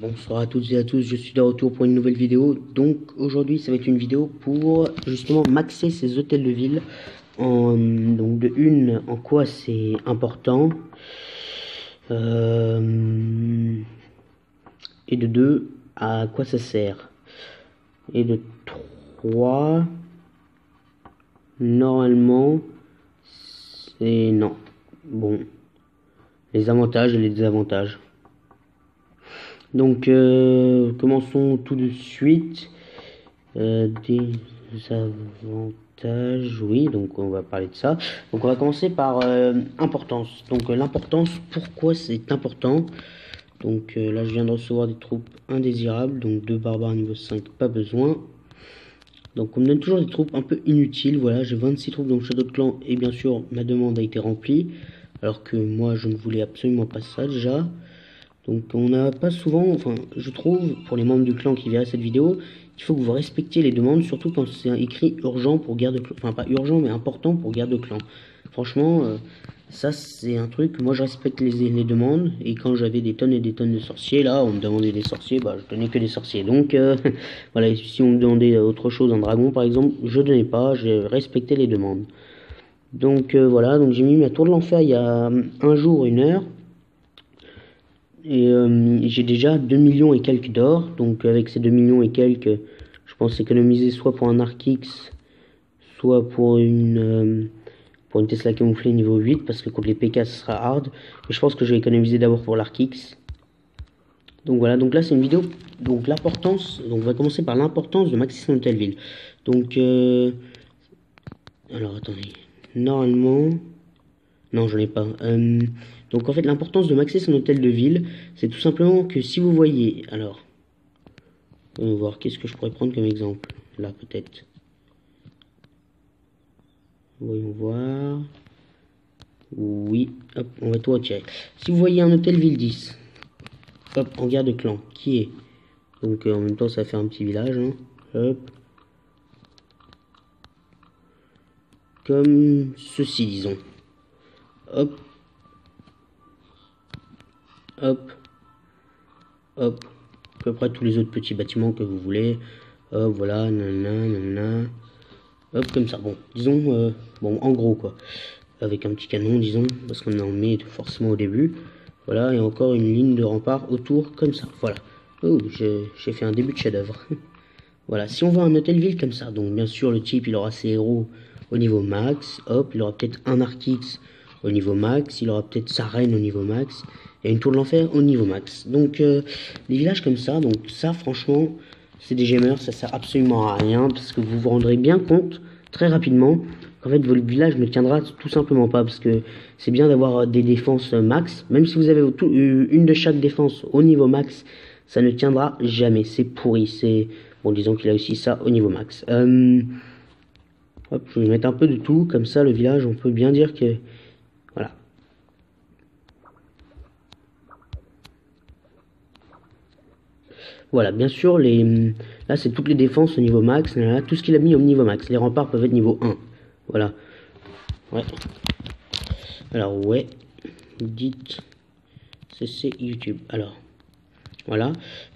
Bonsoir à toutes et à tous, je suis de retour pour une nouvelle vidéo. Donc aujourd'hui ça va être une vidéo pour justement maxer ces hôtels de ville. Donc de une, en quoi c'est important. Et de deux, à quoi ça sert. Et de trois, normalement, c'est non. Bon, les avantages et les désavantages. Donc, commençons tout de suite. Des avantages, oui, donc on va parler de ça. Donc, on va commencer par importance. Donc, l'importance, pourquoi c'est important. Donc, là, je viens de recevoir des troupes indésirables. Donc, 2 barbares niveau 5, pas besoin. Donc, on me donne toujours des troupes un peu inutiles. Voilà, j'ai 26 troupes dans le Shadow de Clan. Et bien sûr, ma demande a été remplie. Alors que moi, je ne voulais absolument pas ça déjà. Donc on n'a pas souvent, enfin je trouve, pour les membres du clan qui verraient cette vidéo, qu'il faut que vous respectiez les demandes, surtout quand c'est écrit urgent pour guerre de clan. Enfin pas urgent mais important pour guerre de clan. Franchement, ça c'est un truc, moi je respecte les demandes, et quand j'avais des tonnes et des tonnes de sorciers, là on me demandait des sorciers, bah je donnais que des sorciers. Donc voilà, si on me demandait autre chose, un dragon par exemple, je donnais pas, j'ai respecté les demandes. Donc voilà, donc j'ai mis ma tour de l'enfer il y a un jour, une heure. Et j'ai déjà 2 millions et quelques d'or. Donc avec ces 2 millions et quelques, je pense économiser soit pour un Arc X, soit pour une Tesla camouflée niveau 8, parce que contre les PK ce sera hard. Mais je pense que je vais économiser d'abord pour l'Arc X. Donc voilà, donc là c'est une vidéo, donc l'importance, donc on va commencer par l'importance de maxer son hôtel-ville. Donc alors attendez, normalement, non j'en ai pas. Donc en fait l'importance de maxer son hôtel de ville, c'est tout simplement que si vous voyez, alors, on va voir qu'est-ce que je pourrais prendre comme exemple, là peut-être. Voyons voir. Oui, hop, on va tout retirer. Si vous voyez un hôtel ville 10, hop, en guerre de clan, qui est, donc en même temps ça fait un petit village, hein, hop, comme ceci disons, hop, hop, hop, à peu près tous les autres petits bâtiments que vous voulez, hop, voilà, nanana, nanana, hop, comme ça, bon, disons, bon, en gros, quoi, avec un petit canon, disons, parce qu'on en met forcément au début, voilà, et encore une ligne de rempart autour, comme ça, voilà, oh, j'ai fait un début de chef-d'œuvre. Voilà, si on veut un hôtel-ville comme ça, donc bien sûr, le type, il aura ses héros au niveau max, hop, il aura peut-être un Arc X au niveau max, il aura peut-être sa reine au niveau max, et une tour de l'enfer au niveau max. Donc, les villages comme ça, donc ça, franchement, c'est des gemeurs, ça sert absolument à rien, parce que vous vous rendrez bien compte, très rapidement, qu'en fait, votre village ne tiendra tout simplement pas, parce que c'est bien d'avoir des défenses max, même si vous avez une de chaque défense au niveau max, ça ne tiendra jamais, c'est pourri, c'est... Bon, disons qu'il a aussi ça au niveau max. Hop, je vais mettre un peu de tout, comme ça le village, on peut bien dire que... Voilà. Voilà, bien sûr, là c'est toutes les défenses au niveau max, là, tout ce qu'il a mis au niveau max. Les remparts peuvent être niveau 1. Voilà. Ouais. Alors, ouais. Dites... C'est YouTube. Alors... Voilà.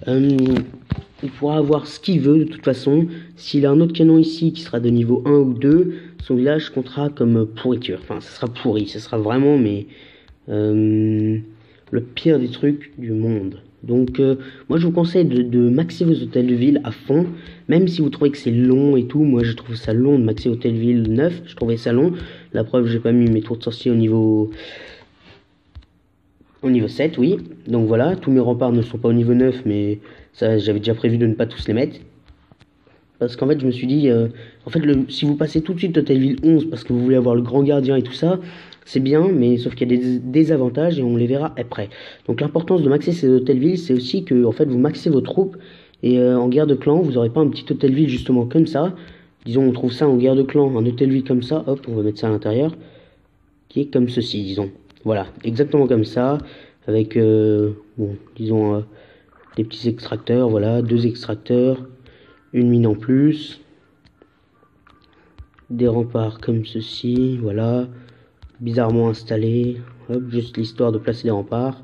Il pourra avoir ce qu'il veut de toute façon. S'il a un autre canon ici qui sera de niveau 1 ou 2, son village comptera comme pourriture. Enfin, ça sera pourri. Ça sera vraiment, mais le pire des trucs du monde. Donc, moi, je vous conseille de maxer vos hôtels de ville à fond. Même si vous trouvez que c'est long et tout. Moi, je trouve ça long de maxer hôtel de ville 9. Je trouvais ça long. La preuve, j'ai pas mis mes tours de sorcier au niveau 7, oui. Donc voilà, tous mes remparts ne sont pas au niveau 9, mais ça, j'avais déjà prévu de ne pas tous les mettre. Parce qu'en fait, je me suis dit, en fait, si vous passez tout de suite Hôtel Ville 11 parce que vous voulez avoir le grand gardien et tout ça, c'est bien, mais sauf qu'il y a des désavantages et on les verra après. Donc l'importance de maxer ces Hôtel Ville, c'est aussi que en fait, vous maxez vos troupes et en guerre de clan, vous n'aurez pas un petit Hôtel Ville justement comme ça. Disons, on trouve ça en guerre de clan, un Hôtel Ville comme ça, hop, on va mettre ça à l'intérieur, qui est comme ceci, disons. Voilà, exactement comme ça, avec, bon, disons, des petits extracteurs, voilà, 2 extracteurs, une mine en plus, des remparts comme ceci, voilà, bizarrement installés, hop, juste l'histoire de placer les remparts,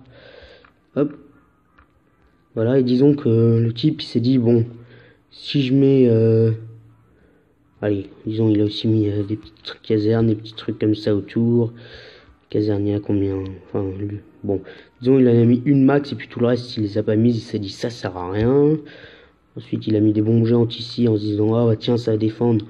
hop, Voilà, et disons que le type il s'est dit, bon, si je mets... allez, disons il a aussi mis des petites trucs casernes, des petits trucs comme ça autour. Caserne, il y a combien? Enfin, bon, disons il en a mis une max, et puis tout le reste il les a pas mis, il s'est dit ça sert à rien. Ensuite il a mis des bombes géantes ici en se disant, ah bah, tiens ça va défendre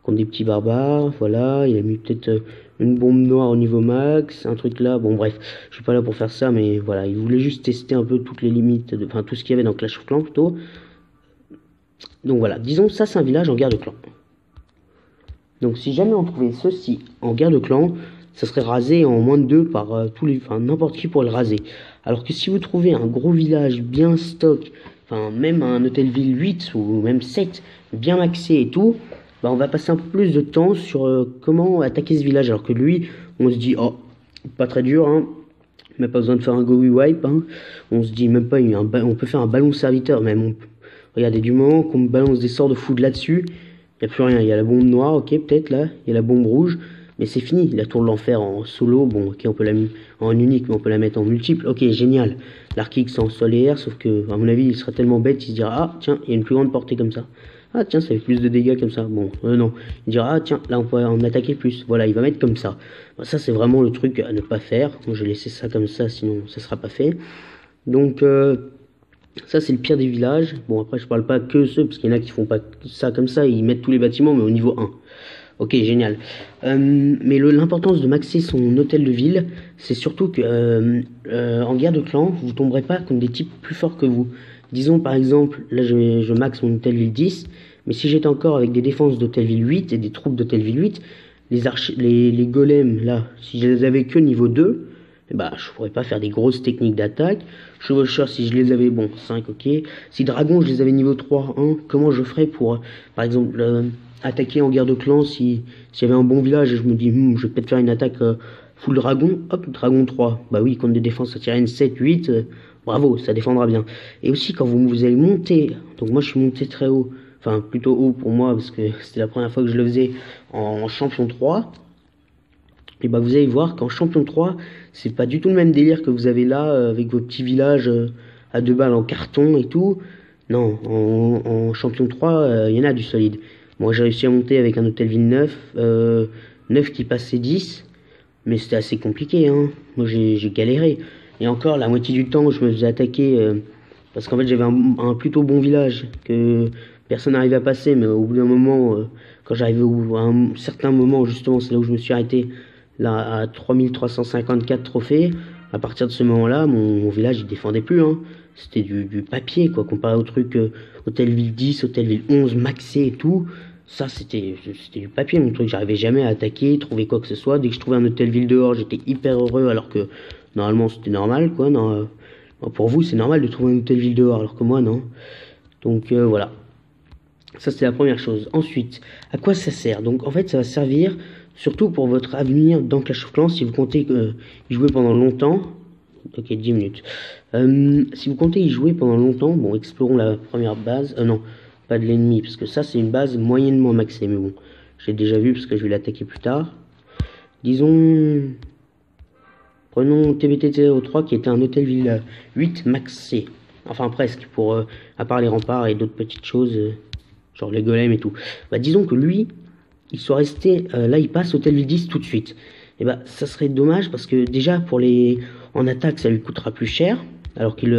contre des petits barbares, voilà. Il a mis peut-être une bombe noire au niveau max, un truc là, bon bref, je suis pas là pour faire ça, mais voilà, il voulait juste tester un peu toutes les limites, enfin tout ce qu'il y avait dans Clash of Clans plutôt. Donc voilà, disons ça c'est un village en guerre de clan. Donc si jamais on trouvait ceci en guerre de clan, ça serait rasé en moins de 2 par tous les, enfin n'importe qui pourrait le raser. Alors que si vous trouvez un gros village bien stock, enfin même un hôtel ville 8 ou même 7, bien maxé et tout, bah on va passer un peu plus de temps sur comment attaquer ce village. Alors que lui, on se dit, oh, pas très dur, hein, même pas besoin de faire un go wipe, hein. On se dit même pas, on peut faire un ballon serviteur, même. Regardez, du moment qu'on balance des sorts de foudre là-dessus, il n'y a plus rien. Il y a la bombe noire, ok, peut-être là. Il y a la bombe rouge. Mais c'est fini. La tour de l'enfer en solo, bon, ok, on peut la mettre en unique, mais on peut la mettre en multiple. Ok, génial. L'arc X en solaire, sauf que, à mon avis, il sera tellement bête, il se dira, ah, tiens, il y a une plus grande portée comme ça. Ah, tiens, ça fait plus de dégâts comme ça. Bon, non. Il dira, ah, tiens, là, on peut en attaquer plus. Voilà, il va mettre comme ça. Bon, ça, c'est vraiment le truc à ne pas faire. Moi, je vais laisser ça comme ça, sinon, ça sera pas fait. Donc, ça c'est le pire des villages. Bon après je parle pas que ceux, parce qu'il y en a qui font pas ça comme ça, ils mettent tous les bâtiments mais au niveau 1. Ok, génial. Mais l'importance de maxer son hôtel de ville, c'est surtout que en guerre de clan, vous tomberez pas contre des types plus forts que vous. Disons par exemple, là je max mon hôtel ville 10, mais si j'étais encore avec des défenses d'hôtel ville 8 et des troupes d'hôtel ville 8, les golems là, si je les avais que niveau 2, eh bah, je pourrais pas faire des grosses techniques d'attaque. Chevaucheur, si je les avais, bon, 5, ok. Si dragon, je les avais niveau 3, 1, comment je ferais pour, par exemple, attaquer en guerre de clan si j'avais un bon village et je me dis, je vais peut-être faire une attaque full dragon, hop, dragon 3. Bah oui, contre des défenses à tirer 7, 8, bravo, ça défendra bien. Et aussi, quand vous allez monter, donc moi je suis monté très haut, enfin plutôt haut pour moi, parce que c'était la première fois que je le faisais en champion 3. Et bah vous allez voir qu'en champion 3, c'est pas du tout le même délire que vous avez là, avec vos petits villages à 2 balles en carton et tout. Non, en champion 3, il y en a du solide. Moi j'ai réussi à monter avec un hôtel ville 9, 9 qui passait 10, mais c'était assez compliqué, hein. Moi j'ai galéré. Et encore, la moitié du temps, je me faisais attaquer, parce qu'en fait j'avais un plutôt bon village, que personne n'arrivait à passer, mais au bout d'un moment, quand j'arrivais à un certain moment, justement, c'est là où je me suis arrêté, là à 3354 trophées. À partir de ce moment-là, mon village il défendait plus, hein. C'était du papier quoi, comparé au truc hôtel ville 10, hôtel ville 11 maxé et tout. Ça c'était du papier mon truc, j'arrivais jamais à attaquer, trouver quoi que ce soit. Dès que je trouvais un hôtel ville dehors, j'étais hyper heureux, alors que normalement c'était normal quoi. Non, pour vous c'est normal de trouver un hôtel ville dehors, alors que moi non. Donc voilà. Ça c'est la première chose. Ensuite, à quoi ça sert? Donc en fait ça va servir surtout pour votre avenir dans Clash of Clans, si vous comptez y jouer pendant longtemps. Ok, 10 minutes. Si vous comptez y jouer pendant longtemps, bon, explorons la première base. Non, pas de l'ennemi, parce que ça, c'est une base moyennement maxée. Mais bon, j'ai déjà vu, parce que je vais l'attaquer plus tard. Disons... Prenons TBT03, qui était un hôtel ville 8 maxé. Enfin, presque, pour à part les remparts et d'autres petites choses, genre les golems et tout. Bah, disons que lui... il soit resté, là il passe hôtel ville 10 tout de suite. Et bah ça serait dommage parce que déjà pour en attaque ça lui coûtera plus cher, alors qu'il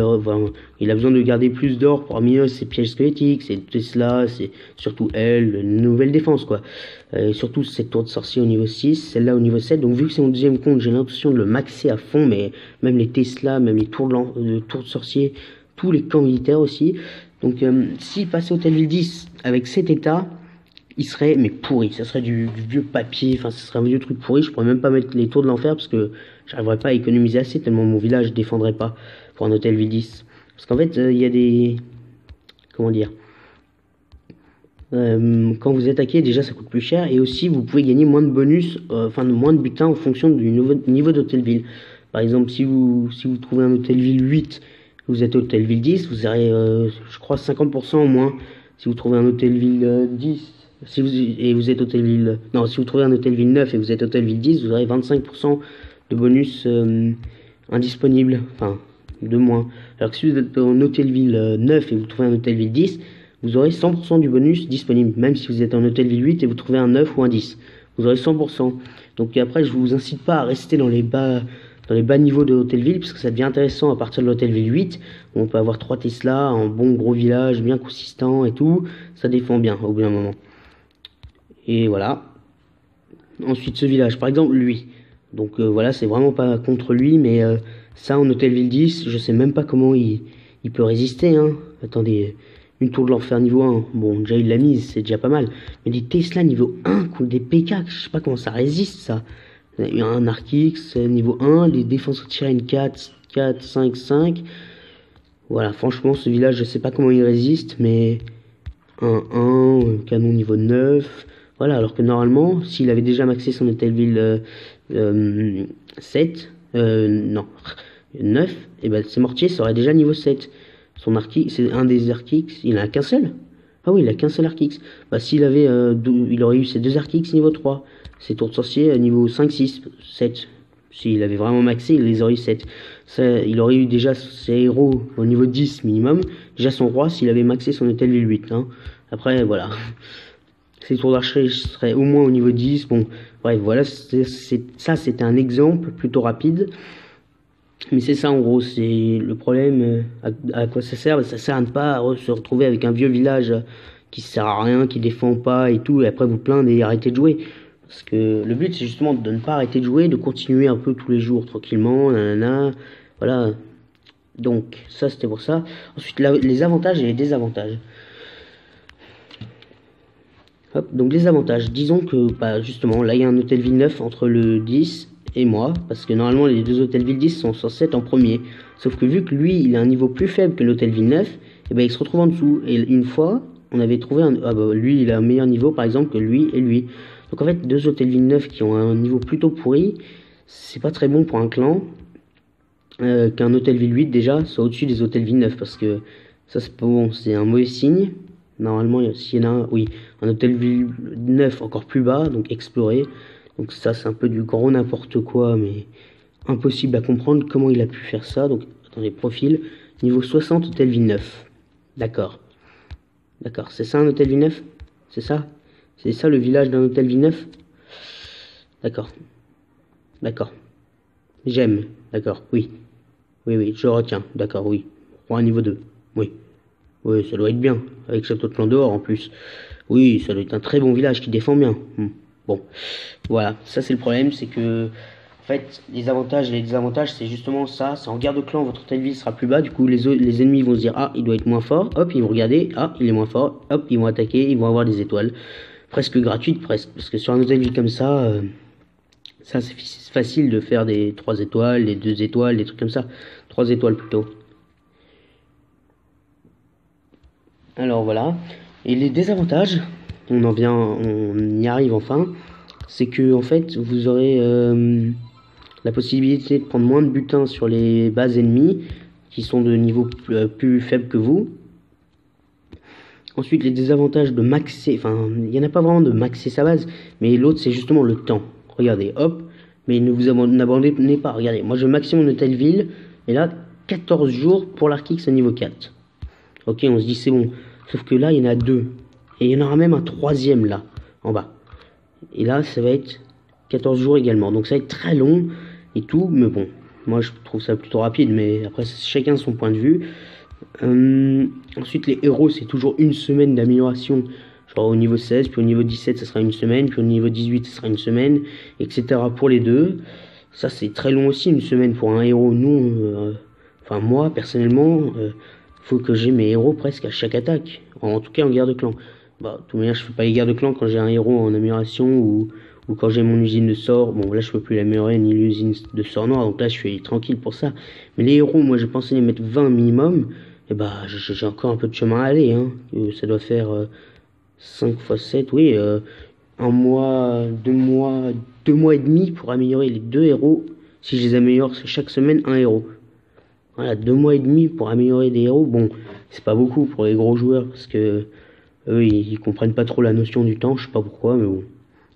il a besoin de garder plus d'or pour améliorer ses pièges squelettiques, ses Tesla, c'est surtout elle, une nouvelle défense quoi. Et surtout cette tour de sorcier au niveau 6, celle-là au niveau 7, donc vu que c'est mon deuxième compte, j'ai l'intention de le maxer à fond, mais même les Tesla, même les tours de sorcier, tous les camps militaires aussi. Donc s'il passait hôtel ville 10 avec cet état, il serait mais pourri, ça serait du vieux papier, enfin ça serait un vieux truc pourri, je pourrais même pas mettre les tours de l'enfer parce que j'arriverais pas à économiser assez tellement mon village ne défendrait pas pour un hôtel V10. Parce qu'en fait il y a des... comment dire, quand vous attaquez déjà ça coûte plus cher et aussi vous pouvez gagner moins de bonus, enfin moins de butin en fonction du niveau d'hôtel ville. Par exemple si vous trouvez un hôtel ville 8, vous êtes hôtel ville 10, vous aurez je crois 50% en moins. Si vous trouvez un hôtel ville 10 si vous êtes hôtel ville... non, si vous trouvez un hôtel ville 9 et vous êtes hôtel ville 10, vous aurez 25% de bonus indisponible. Enfin, de moins. Alors que si vous êtes en hôtel ville 9 et vous trouvez un hôtel ville 10, vous aurez 100% du bonus disponible, même si vous êtes en hôtel ville 8 et vous trouvez un 9 ou un 10. Vous aurez 100%. Donc après, je vous incite pas à rester dans les bas niveaux de hôtel ville, parce que ça devient intéressant à partir de l'hôtel ville 8, où on peut avoir 3 Tesla, un bon gros village, bien consistant et tout. Ça défend bien au bout d'un moment. Et voilà. Ensuite, ce village, par exemple, lui. Donc voilà, c'est vraiment pas contre lui, mais ça, en hôtel ville 10, je sais même pas comment il peut résister, hein. Attendez, une tour de l'enfer niveau 1, bon, déjà il l'a mise, c'est déjà pas mal. Mais des Tesla niveau 1 contre des PK, je sais pas comment ça résiste, ça. Il y a un Arc X niveau 1, les défenses tirent 4, 4, 5, 5. Voilà, franchement, ce village, je sais pas comment il résiste, mais un canon niveau 9. Voilà, alors que normalement, s'il avait déjà maxé son hôtel-ville 7, non, 9, et ben ses mortiers seraient déjà niveau 7. Son Arc X, c'est un des Arc X, il a qu'un seul. Ah oui, il a qu'un seul Arc X. Bah s'il avait, il aurait eu ses deux Arc X niveau 3. Ses tours de sorcier niveau 5, 6, 7. S'il avait vraiment maxé, il les aurait eu 7. Ça, il aurait eu déjà ses héros au niveau 10 minimum. Déjà son roi s'il avait maxé son hôtel ville 8. Hein. Après, voilà. Ses tours d'archerie seraient au moins au niveau 10. Bon, bref, voilà. Ça, c'était un exemple plutôt rapide. Mais c'est ça en gros, c'est le problème. À quoi ça sert? Ça sert à ne pas se retrouver avec un vieux village qui sert à rien, qui défend pas et tout, et après vous plaindre et arrêter de jouer. Parce que le but c'est justement de ne pas arrêter de jouer, de continuer un peu tous les jours tranquillement, nanana, voilà. Donc ça c'était pour ça. Ensuite les avantages et les désavantages. Hop, donc les avantages, disons que bah, justement là il y a un hôtel ville 9 entre le 10 et moi, parce que normalement les deux hôtels ville 10 sont censés être en premier. Sauf que vu que lui il a un niveau plus faible que l'hôtel ville 9, et ben il se retrouve en dessous. Et une fois, on avait trouvé un... Ah bah lui il a un meilleur niveau par exemple que lui et lui. Donc en fait deux hôtels ville 9 qui ont un niveau plutôt pourri, c'est pas très bon pour un clan. Qu'un hôtel ville 8 déjà soit au-dessus des hôtels ville 9, parce que ça c'est pas bon, c'est un mauvais signe. Normalement s'il y en a un, oui, un hôtel ville 9 encore plus bas, donc explorer. Donc ça c'est un peu du grand n'importe quoi, mais impossible à comprendre comment il a pu faire ça. Donc attendez, profil, niveau 60 hôtel ville 9. D'accord. D'accord, c'est ça un hôtel ville 9? C'est ça? C'est ça le village d'un hôtel ville 9? D'accord. D'accord. J'aime. D'accord, oui. Oui, oui, je retiens. D'accord, oui. Roi niveau 2. Oui. Oui, ça doit être bien. Avec château de clan dehors en plus. Oui, ça doit être un très bon village qui défend bien. Bon. Voilà. Ça, c'est le problème. C'est que, en fait, les avantages et les désavantages, c'est justement ça. C'est en guerre de clan, votre hôtel ville sera plus bas. Du coup, les ennemis vont se dire, ah, il doit être moins fort. Hop, ils vont regarder. Ah, il est moins fort. Hop, ils vont attaquer. Ils vont avoir des étoiles. Presque gratuites, presque. Parce que sur un hôtel ville comme ça, ça, c'est facile de faire des 3 étoiles, des 2 étoiles, des trucs comme ça. 3 étoiles plutôt. Alors voilà. Et les désavantages, on y arrive enfin. C'est que en fait, vous aurez la possibilité de prendre moins de butin sur les bases ennemies qui sont de niveau plus faible que vous. Ensuite, les désavantages de maxer, enfin, il n'y en a pas vraiment de maxer sa base, mais l'autre c'est justement le temps. Regardez, hop, mais ne vous abandonnez pas. Regardez, moi je maxime mon hôtel ville, et là, 14 jours pour l'Arc X à niveau 4. Ok, on se dit c'est bon. Sauf que là, il y en a 2. Et il y en aura même un 3e là, en bas. Et là, ça va être 14 jours également. Donc ça va être très long et tout, mais bon. Moi, je trouve ça plutôt rapide, mais après, chacun son point de vue. Ensuite, les héros, c'est toujours une semaine d'amélioration. Genre au niveau 16, puis au niveau 17, ça sera une semaine, puis au niveau 18, ça sera une semaine, etc. pour les deux. Ça, c'est très long aussi, une semaine pour un héros. Nous, enfin moi, personnellement, faut que j'ai mes héros presque à chaque attaque. En tout cas, en guerre de clan. Bah, de toute manière, je fais pas les guerres de clan quand j'ai un héros en amélioration ou quand j'ai mon usine de sort. Bon, là, je peux plus l'améliorer, ni l'usine de sort noir, donc là, je suis tranquille pour ça. Mais les héros, moi, j'ai pensé les mettre 20 minimum. Et bah, j'ai encore un peu de chemin à aller, hein. Ça doit faire 5 x 7, oui, un mois, 2 mois et demi pour améliorer les 2 héros. Si je les améliore, c'est chaque semaine un héros. Voilà, 2 mois et demi pour améliorer des héros. Bon, c'est pas beaucoup pour les gros joueurs, parce que eux, ils comprennent pas trop la notion du temps, je sais pas pourquoi, mais bon.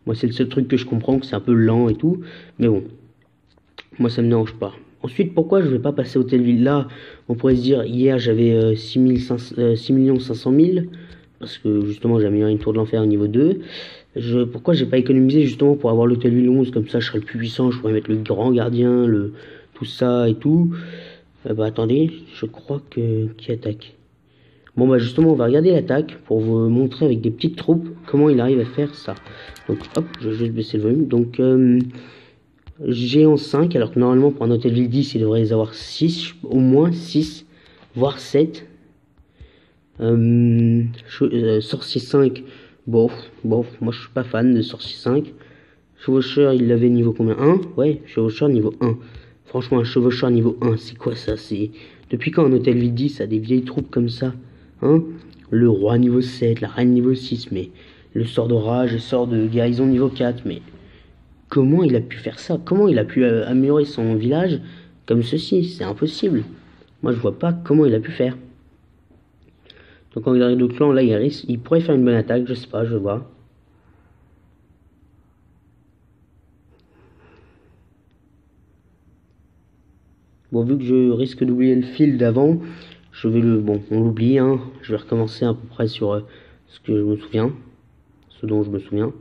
Moi, c'est le seul truc que je comprends, que c'est un peu lent et tout, mais bon. Moi, ça me dérange pas. Ensuite, pourquoi je vais pas passer Hôtel Ville? Là, on pourrait se dire, hier j'avais 6 500 000, parce que justement j'ai amélioré une tour de l'enfer au niveau 2. Pourquoi j'ai pas économisé justement pour avoir l'Hôtel Ville 11, comme ça je serais le plus puissant, je pourrais mettre le grand gardien, tout ça et tout. Bah attendez, je crois que... Qui attaque? Bon bah justement on va regarder l'attaque pour vous montrer avec des petites troupes comment il arrive à faire ça. Donc hop, je vais juste baisser le volume. Donc géant 5, alors que normalement pour un Hôtel Ville 10 il devrait les avoir 6, au moins 6, voire 7. Sorcier 5, bof, moi je suis pas fan de Sorcier 5. Chevaucheur il l'avait niveau combien? 1? Ouais, chevaucheur niveau 1. Franchement un chevaucheur niveau 1, c'est quoi ça? C'est depuis quand un Hôtel Ville 10 a des vieilles troupes comme ça? Hein? Le roi niveau 7, la reine niveau 6, mais le sort de rage, le sort de guérison niveau 4, mais comment il a pu faire ça? Comment il a pu améliorer son village comme ceci? C'est impossible. Moi je vois pas comment il a pu faire. Donc en regardant le clan, là il pourrait faire une bonne attaque, je sais pas, je vois. Bon, vu que je risque d'oublier le fil d'avant, je vais bon, on l'oublie, hein. Je vais recommencer à peu près sur ce que je me souviens, ce dont je me souviens.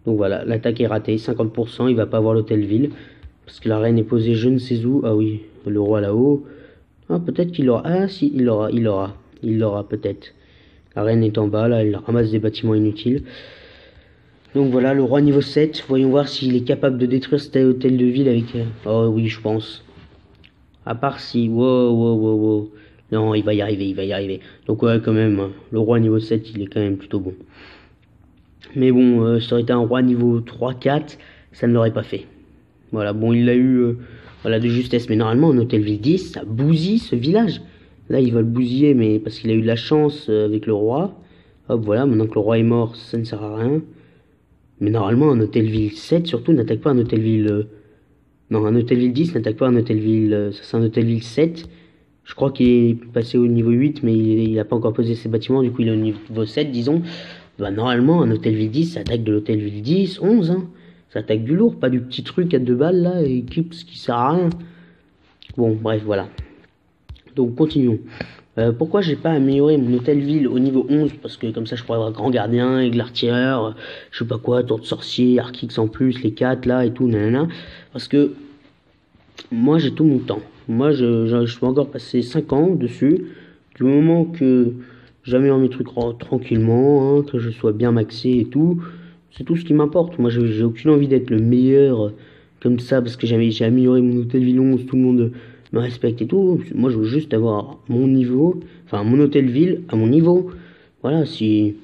Donc voilà, l'attaque est ratée, 50%, il va pas avoir l'hôtel ville, parce que la reine est posée je ne sais où. Ah oui, le roi là-haut. Ah, peut-être qu'il aura, ah si, il l'aura peut-être. La reine est en bas, là, elle ramasse des bâtiments inutiles. Donc voilà, le roi niveau 7, voyons voir s'il est capable de détruire cet hôtel de ville avec... Oh oui, je pense. À part si... Wow. Non, il va y arriver. Donc ouais, quand même, le roi niveau 7, il est quand même plutôt bon. Mais bon, ça aurait été un roi niveau 3-4, ça ne l'aurait pas fait. Voilà, bon, il l'a eu voilà, de justesse. Mais normalement, un hôtel ville 10, ça bousille ce village. Là, il va le bousiller, mais parce qu'il a eu de la chance avec le roi. Hop, voilà, maintenant que le roi est mort, ça ne sert à rien. Mais normalement, un hôtel ville 7, surtout, n'attaque pas un hôtel ville... Non, un hôtel ville 10 n'attaque pas un hôtel ville... ça, c'est un hôtel ville 7. Je crois qu'il est passé au niveau 8, mais il n'a pas encore posé ses bâtiments. Du coup, il est au niveau 7, disons. Bah, normalement, un hôtel ville 10, ça attaque de l'hôtel ville 10, 11. Hein. Ça attaque du lourd, pas du petit truc à 2 balles, là, et qui sert à rien. Bon, bref, voilà. Donc, continuons. Pourquoi j'ai pas amélioré mon hôtel ville au niveau 11? Parce que comme ça je pourrais avoir grand gardien, aigle tireur, je sais pas quoi, tour de sorcier, arc-x en plus, les 4 là et tout, nanana. Parce que moi j'ai tout mon temps. Moi je peux encore passer 5 ans dessus. Du moment que j'améliore mes trucs tranquillement, hein, que je sois bien maxé et tout, c'est tout ce qui m'importe. Moi j'ai aucune envie d'être le meilleur comme ça parce que j'ai amélioré mon hôtel ville 11, tout le monde me respecte et tout. Moi je veux juste avoir mon niveau, enfin mon hôtel ville à mon niveau. Voilà, si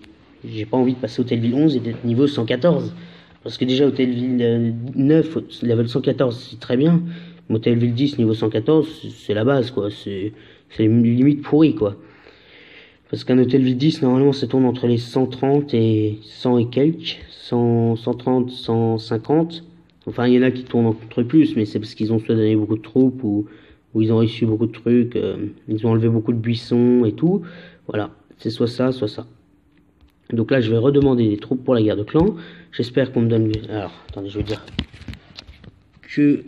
j'ai pas envie de passer hôtel ville 11 et d'être niveau 114. Parce que déjà hôtel ville 9, level 114, c'est très bien. Mais hôtel ville 10, niveau 114, c'est la base quoi, c'est limite pourri quoi. Parce qu'un hôtel ville 10, normalement ça tourne entre les 130 et 100 et quelques, 130, 150. Enfin, il y en a qui tournent entre plus, mais c'est parce qu'ils ont soit donné beaucoup de troupes ou ils ont reçu beaucoup de trucs, ils ont enlevé beaucoup de buissons et tout. Voilà, c'est soit ça, soit ça. Donc là, je vais redemander des troupes pour la guerre de clan. J'espère qu'on me donne... Alors, attendez, je vais dire que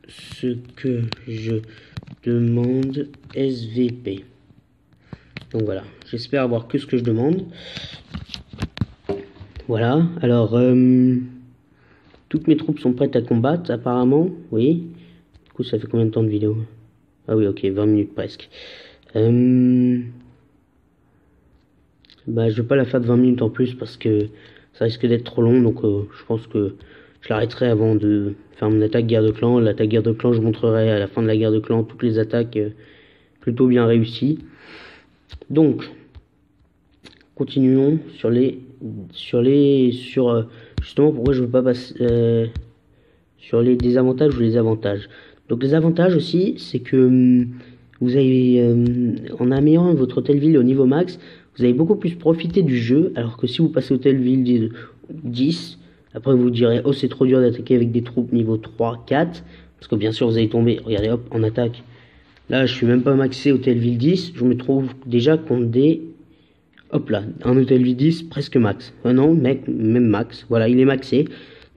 ce que je demande SVP. Donc voilà, j'espère avoir que ce que je demande. Voilà, alors... toutes mes troupes sont prêtes à combattre, apparemment, oui. Du coup, ça fait combien de temps de vidéo? Ah oui, ok, 20 minutes presque. Bah, je vais pas la faire de 20 minutes en plus parce que ça risque d'être trop long, donc je pense que je l'arrêterai avant de faire mon attaque guerre de clan. L'attaque guerre de clan, je montrerai à la fin de la guerre de clan toutes les attaques plutôt bien réussies. Donc, continuons sur justement pourquoi je veux pas passer sur les désavantages ou les avantages. Donc les avantages aussi, c'est que vous avez en améliorant votre hôtel ville au niveau max, vous avez beaucoup plus profité du jeu, alors que si vous passez hôtel ville 10, après vous direz oh c'est trop dur d'attaquer avec des troupes niveau 3, 4, parce que bien sûr vous allez tomber, regardez hop, en attaque. Là je suis même pas maxé hôtel ville 10, je me trouve déjà contre des... Hop là, un hôtel ville 10 presque max. Non, mec, même max. Voilà, il est maxé.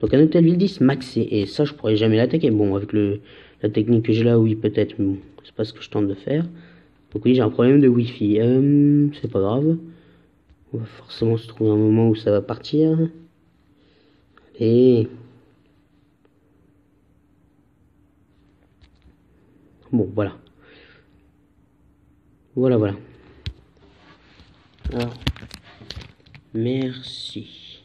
Donc un hôtel ville 10 maxé. Et ça, je pourrais jamais l'attaquer. Bon, avec le la technique que j'ai là, oui, peut-être, mais bon, c'est pas ce que je tente de faire. Donc oui, j'ai un problème de Wi-Fi. C'est pas grave. On va forcément se trouver un moment où ça va partir. Allez. Bon, voilà. Voilà. Alors, merci.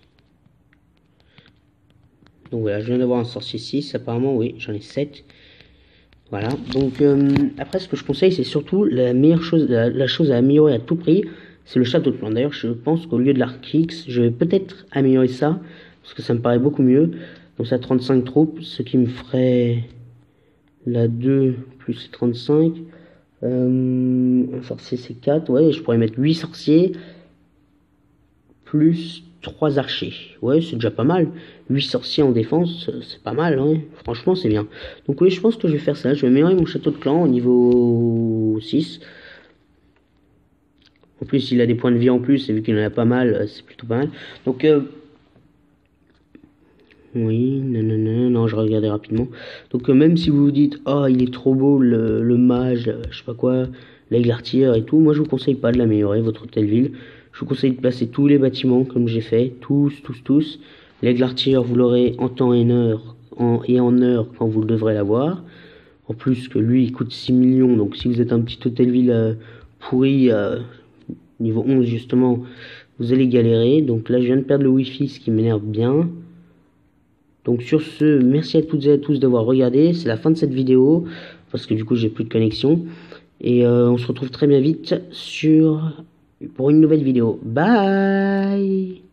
Donc voilà, je viens d'avoir un sorcier 6, apparemment, oui, j'en ai 7. Voilà, donc après ce que je conseille, c'est surtout la meilleure chose, la chose à améliorer à tout prix, c'est le château de plomb. D'ailleurs, je pense qu'au lieu de l'arc X, je vais peut-être améliorer ça, parce que ça me paraît beaucoup mieux. Donc ça 35 troupes, ce qui me ferait la 2 plus 35. Un sorcier c'est 4, ouais, je pourrais mettre 8 sorciers, plus 3 archers. Ouais, c'est déjà pas mal. 8 sorciers en défense, c'est pas mal, hein. Franchement, c'est bien. Donc oui, je pense que je vais faire ça. Je vais améliorer mon château de clan au niveau 6. En plus, il a des points de vie en plus, et vu qu'il en a pas mal, c'est plutôt pas mal. Donc, oui, non, je regardais rapidement. Donc, même si vous vous dites, oh, il est trop beau, le mage, je sais pas quoi, l'aigle artilleur et tout, moi, je vous conseille pas de l'améliorer, votre hôtel ville. Je vous conseille de placer tous les bâtiments comme j'ai fait, tous. L'aigle artilleur, vous l'aurez en temps et en heure quand vous devrez l'avoir. En plus que lui, il coûte 6 millions, donc si vous êtes un petit hôtel ville pourri, niveau 11 justement, vous allez galérer. Donc là, je viens de perdre le wifi, ce qui m'énerve bien. Donc sur ce, merci à toutes et à tous d'avoir regardé. C'est la fin de cette vidéo, parce que du coup, j'ai plus de connexion. Et on se retrouve très bien vite pour une nouvelle vidéo. Bye!